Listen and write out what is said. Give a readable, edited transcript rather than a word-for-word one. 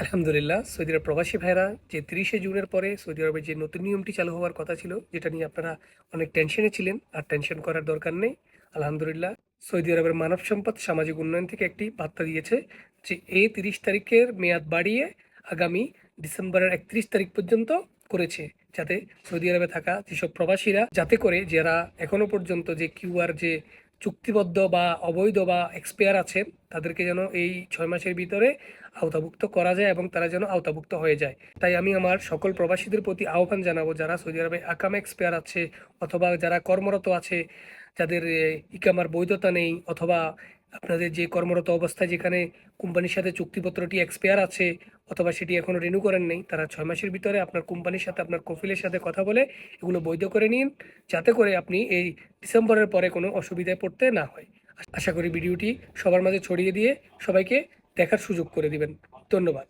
আলহামদুলিল্লাহ, সৌদি আরব প্রবাসী ভাইরা যে ৩০শে জুনের পরে সৌদি আরবে যে নতুন নিয়মটি চালু হওয়ার কথা ছিল, যেটা নিয়ে আপনারা অনেক টেনশনে ছিলেন, আর টেনশন করার দরকার নেই। আলহামদুলিল্লাহ, সৌদি আরবের মানব সম্পদ সামাজিক উন্নয়ন থেকে একটি বার্তা দিয়েছে যে এই ৩০ তারিখের মেয়াদ বাড়িয়ে আগামী ডিসেম্বরের ৩১ তারিখ পর্যন্ত করেছে, যাতে সৌদি আরবে থাকা যেসব প্রবাসীরা যাতে করে যারা এখনো পর্যন্ত যে কিউআর যে চুক্তিবদ্ধ বা অবৈধ বা এক্সপায়ার আছে, তাদেরকে যেন এই ৬ মাসের ভিতরে আওতাভুক্ত করা যায় এবং তারা যেন আওতাভুক্ত হয়ে যায়। তাই আমি আমার সকল প্রবাসীদের প্রতি আহ্বান জানাবো, যারা সৌদি আরবে আকামা এক্সপায়ার আছে অথবা যারা কর্মরত আছে, যাদের ইকামার বৈধতা নেই, অথবা আপনাদের যে কর্মরত অবস্থায় যেখানে কোম্পানির সাথে চুক্তিপত্রটি এক্সপায়ার আছে অথবা সেটি এখনো রিনিউ করেন নেই, তারা ৬ মাসের ভিতরে আপনার কোম্পানির সাথে আপনার কফিলের সাথে কথা বলে এগুলো বৈধ করে নিন, যাতে করে আপনি এই ডিসেম্বরের পরে কোনো অসুবিধায় পড়তে না হয়। আশা করি ভিডিওটি সবার মাঝে ছড়িয়ে দিয়ে সবাইকে দেখার সুযোগ করে দিবেন। ধন্যবাদ।